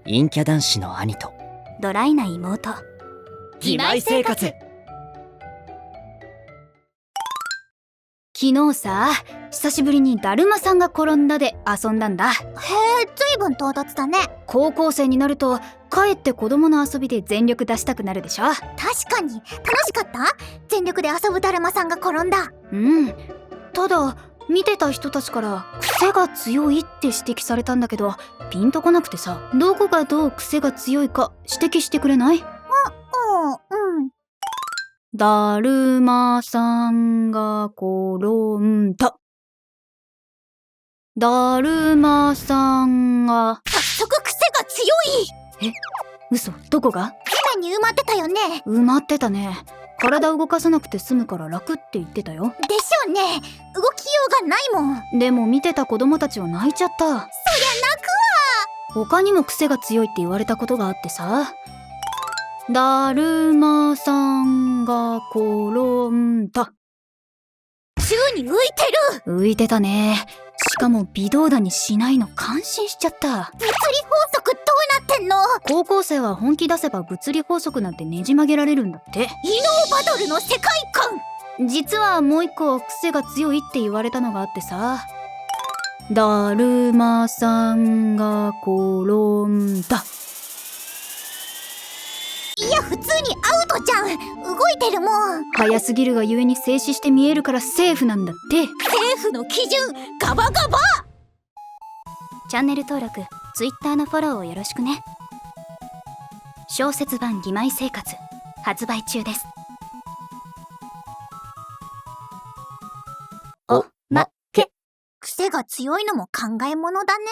陰キャ男子の兄とドライな妹。義妹生活。昨日さ、久しぶりにだるまさんが転んだで遊んだんだ。へえ、ずいぶん唐突だね。高校生になるとかえって子供の遊びで全力出したくなるでしょ。確かに楽しかった。全力で遊ぶだるまさんが転んだ。ただ見てた人たちから癖が強いって指摘されたんだけど、ピンとこなくてさ、どこがどう癖が強いか指摘してくれない？だるまさんが転んだ。だるまさんが。早速癖が強い。嘘、どこが？地面に埋まってたよね。埋まってたね。体動かさなくて済むから楽って言ってたよ。でしょうね。動きようがないもん。でも見てた子供たちは泣いちゃった。そりゃ泣くわ。他にも癖が強いって言われたことがあってさ。だるまさんが転んだ。宙に浮いてる。浮いてたね。しかも微動だにしないの感心しちゃった。物理法則どうなってんの？高校生は本気出せば物理法則なんてねじ曲げられるんだって。異能バトルの世界観。実はもう一個癖が強いって言われたのがあってさ。だるまさんが転んだ。いや、普通にアウトじゃん。動いてるもん。早すぎるがゆえに静止して見えるからセーフなんだって。政府の基準ガバガバ。チャンネル登録、Twitter のフォローをよろしくね。小説版義妹生活発売中です。おまけ。癖が強いのも考えものだね。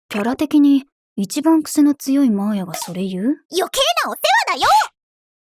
キャラ的に一番癖の強いマーヤがそれ言う？余計なお世話だよ。